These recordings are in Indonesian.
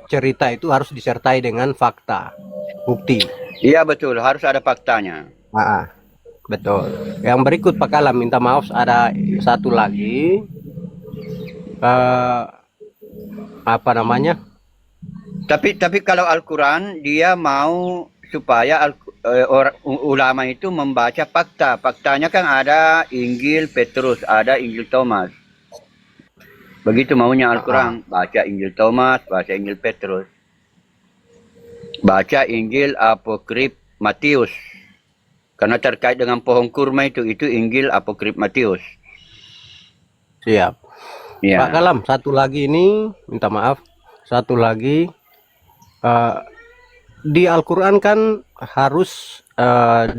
cerita itu harus disertai dengan fakta, bukti. Iya betul, harus ada faktanya. Ah, betul. Yang berikut Pak Kalam minta maaf, ada satu lagi, eh, apa namanya? Tapi kalau Al-Quran dia mau supaya ulama itu membaca fakta. Faktanya kan ada Injil Petrus, ada Injil Thomas. Begitu maunya Ah, Al-Quran, baca Injil Thomas, baca Injil Petrus, baca Injil Apokrif Matius. Karena terkait dengan pohon kurma itu Injil Apokrif Matius. siap. Pak Ya, Kalam, satu lagi ini, minta maaf, satu lagi, eh, di Al-Quran kan harus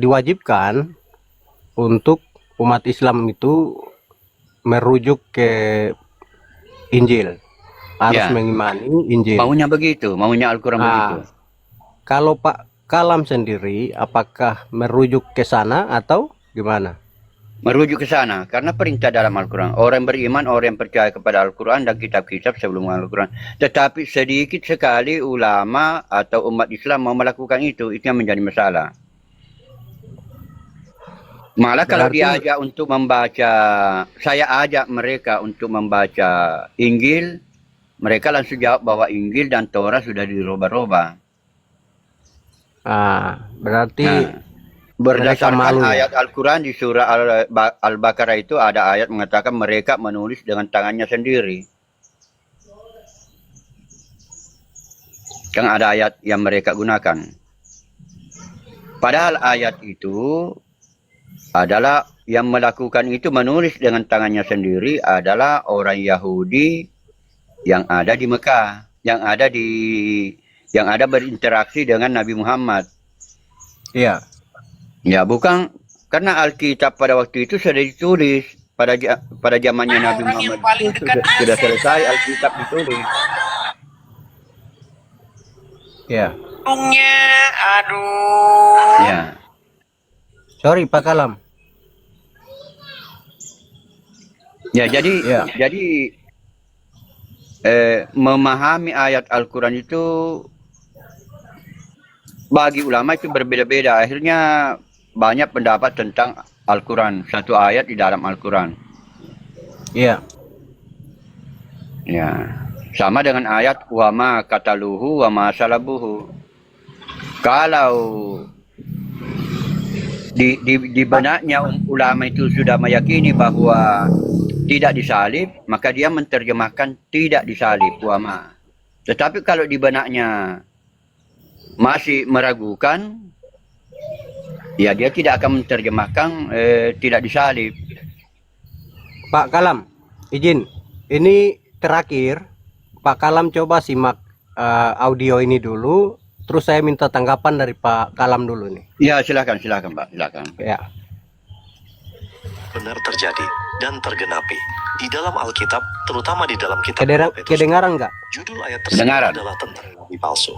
diwajibkan untuk umat Islam itu merujuk ke Injil, harus ya. mengimani Injil. Maunya begitu, maunya Al-Quran begitu. Nah, kalau Pak Kalam sendiri, apakah merujuk ke sana atau gimana? Merujuk ke sana karena perintah dalam Al-Quran. Orang beriman, orang yang percaya kepada Al-Quran dan kitab-kitab sebelum Al-Quran. Tetapi sedikit sekali ulama atau umat Islam mau melakukan itu yang menjadi masalah. Malah kalau Berarti, diajak untuk membaca, saya ajak mereka untuk membaca Injil, mereka langsung jawab bahwa Injil dan Torah sudah dirubah-rubah. berarti Nah, mereka berdasarkan malu ya. ayat Al-Quran di surah Al-Baqarah itu ada ayat mengatakan mereka menulis dengan tangannya sendiri. Kan ada ayat yang mereka gunakan. Padahal ayat itu adalah yang melakukan itu menulis dengan tangannya sendiri adalah orang Yahudi yang ada di Mekah, yang ada berinteraksi dengan Nabi Muhammad. Iya. Ya, bukan karena Alkitab pada waktu itu sudah ditulis pada zamannya Mana Nabi orang yang Muhammad paling itu dekat sudah AC selesai Alkitab ditulis. Ya. nya, aduh. Ya. Sorry Pak Kalam. Ya, jadi Ya. jadi memahami ayat Al-Quran itu bagi ulama itu berbeda-beda. Akhirnya banyak pendapat tentang Al-Quran, satu ayat di dalam Al-Quran. Iya. Ya. Sama dengan ayat wa ma kataluhu wa ma salabuhu. Kalau di benaknya ulama itu sudah meyakini bahwa tidak disalib, maka dia menerjemahkan tidak disalib wa ma. Tetapi kalau di benaknya masih meragukan, ya dia tidak akan menerjemahkan tidak disalib. Pak Kalam, izin. Ini terakhir. Pak Kalam coba simak audio ini dulu. Terus saya minta tanggapan dari Pak Kalam dulu nih. Ya silakan Pak, silakan. Ya. Benar terjadi dan tergenapi di dalam Alkitab, terutama di dalam kitab 2 Petrus. Kedengaran nggak? Judul ayat tersebut Kedengaran. adalah tentang nabi palsu.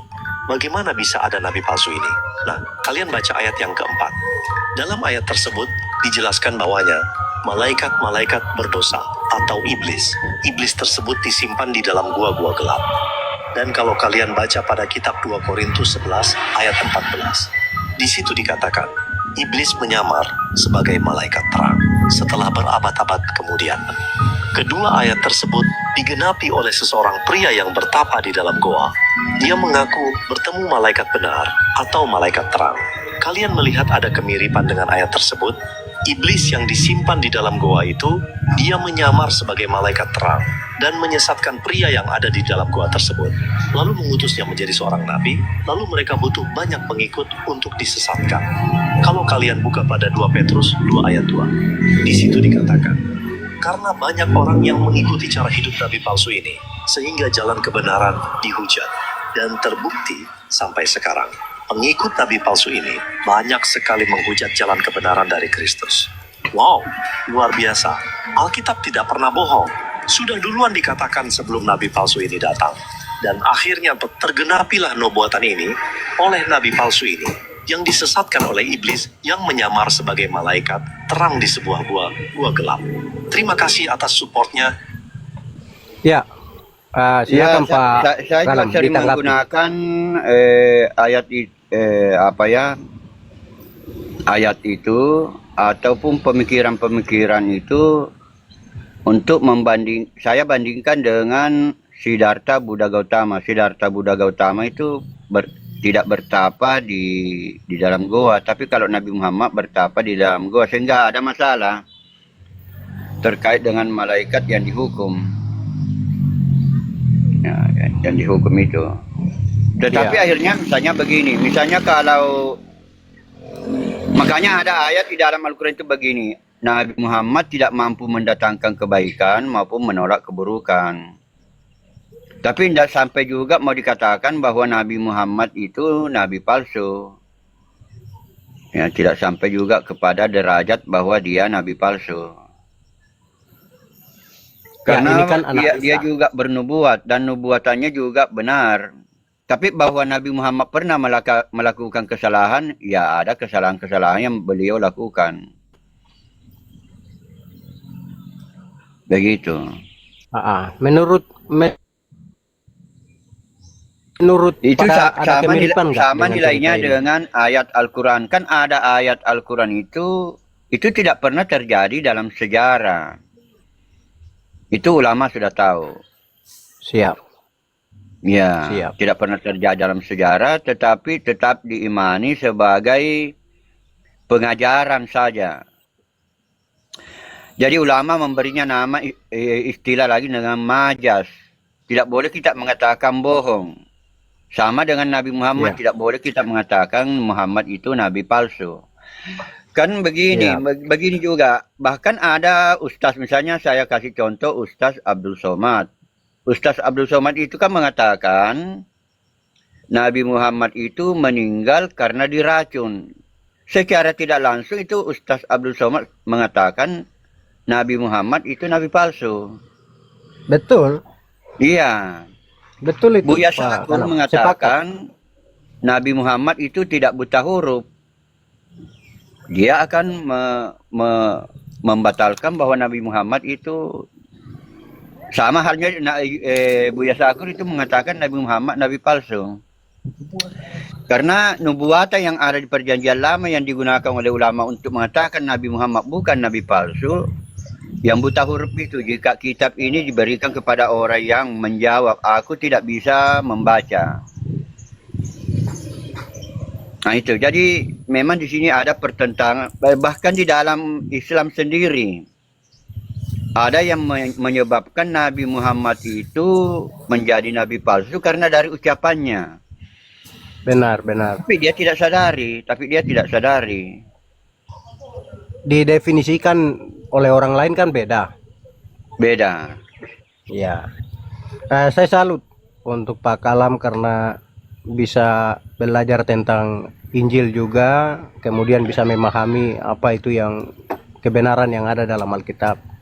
Bagaimana bisa ada nabi palsu ini? Nah, kalian baca ayat yang keempat. Dalam ayat tersebut dijelaskan bahwanya malaikat-malaikat berdosa atau iblis. Iblis tersebut disimpan di dalam gua-gua gelap. Dan kalau kalian baca pada kitab 2 Korintus 11 ayat 14, di situ dikatakan iblis menyamar sebagai malaikat terang setelah berabad-abad kemudian. Kedua ayat tersebut digenapi oleh seseorang pria yang bertapa di dalam goa. Dia mengaku bertemu malaikat benar atau malaikat terang. Kalian melihat ada kemiripan dengan ayat tersebut? Iblis yang disimpan di dalam goa itu, dia menyamar sebagai malaikat terang dan menyesatkan pria yang ada di dalam goa tersebut, lalu mengutusnya menjadi seorang nabi. Lalu mereka butuh banyak pengikut untuk disesatkan. Kalau kalian buka pada 2 Petrus 2 ayat 2, di situ dikatakan, karena banyak orang yang mengikuti cara hidup nabi palsu ini, sehingga jalan kebenaran dihujat, dan terbukti sampai sekarang. Pengikut nabi palsu ini banyak sekali menghujat jalan kebenaran dari Kristus. Wow, luar biasa. Alkitab tidak pernah bohong. Sudah duluan dikatakan sebelum nabi palsu ini datang. Dan akhirnya tergenapilah nubuatan ini oleh nabi palsu ini, yang disesatkan oleh iblis yang menyamar sebagai malaikat terang di sebuah gua gelap. Terima kasih atas supportnya. Ya. Silakan Ya, Pak saya juga Kalam sering ditanggapi. menggunakan ayat ayat itu ataupun pemikiran-pemikiran itu untuk saya bandingkan dengan Siddhartha Buddha Gautama. Siddhartha Buddha Gautama itu tidak bertapa di dalam goa, tapi kalau Nabi Muhammad bertapa di dalam goa, sehingga ada masalah terkait dengan malaikat yang dihukum. Ya, yang dihukum itu. Tetapi Iya. akhirnya misalnya begini, misalnya kalau makanya ada ayat di dalam Al-Quran itu begini, Nabi Muhammad tidak mampu mendatangkan kebaikan maupun menolak keburukan. Tapi tidak sampai juga mau dikatakan bahwa Nabi Muhammad itu Nabi palsu. Ya, tidak sampai juga kepada derajat bahwa dia Nabi palsu. Ya, Karena ini kan dia analisa. juga bernubuat dan nubuatannya juga benar. Tapi bahwa Nabi Muhammad pernah melakukan kesalahan, ya ada kesalahan-kesalahan yang beliau lakukan. Begitu. Menurut Itu ada kemiripan nggak sama dengan nilainya cerita ini? dengan ayat Al-Quran. Kan ada ayat Al-Quran itu tidak pernah terjadi dalam sejarah. Itu ulama sudah tahu. Siap. Ya, Siap. tidak pernah terjadi dalam sejarah, tetapi tetap diimani sebagai pengajaran saja. Jadi ulama memberinya nama istilah lagi dengan majas. Tidak boleh kita mengatakan bohong. Sama dengan Nabi Muhammad, Iya. tidak boleh kita mengatakan Muhammad itu Nabi palsu. Kan begini, Iya. begini juga. Bahkan ada ustaz, misalnya saya kasih contoh Ustaz Abdul Somad. Ustaz Abdul Somad itu kan mengatakan Nabi Muhammad itu meninggal karena diracun. Secara tidak langsung itu Ustaz Abdul Somad mengatakan Nabi Muhammad itu Nabi palsu. Betul. Iya. Betul itu Buya Pak Syakur Kalam. Sepakat. mengatakan Nabi Muhammad itu tidak buta huruf. Dia akan membatalkan bahwa Nabi Muhammad itu sama halnya Buya Syakur itu mengatakan Nabi Muhammad Nabi palsu. Karena nubuatan yang ada di perjanjian lama yang digunakan oleh ulama untuk mengatakan Nabi Muhammad bukan Nabi palsu, yang buta huruf itu, jika kitab ini diberikan kepada orang yang menjawab, aku tidak bisa membaca. Nah itu, jadi memang di sini ada pertentangan, bahkan di dalam Islam sendiri. Ada yang menyebabkan Nabi Muhammad itu menjadi Nabi palsu karena dari ucapannya. Benar. Tapi dia tidak sadari. Didefinisikan oleh orang lain kan beda. Beda. Iya. Saya salut untuk Pak Kalam karena bisa belajar tentang Injil juga, kemudian bisa memahami apa itu yang kebenaran yang ada dalam Alkitab.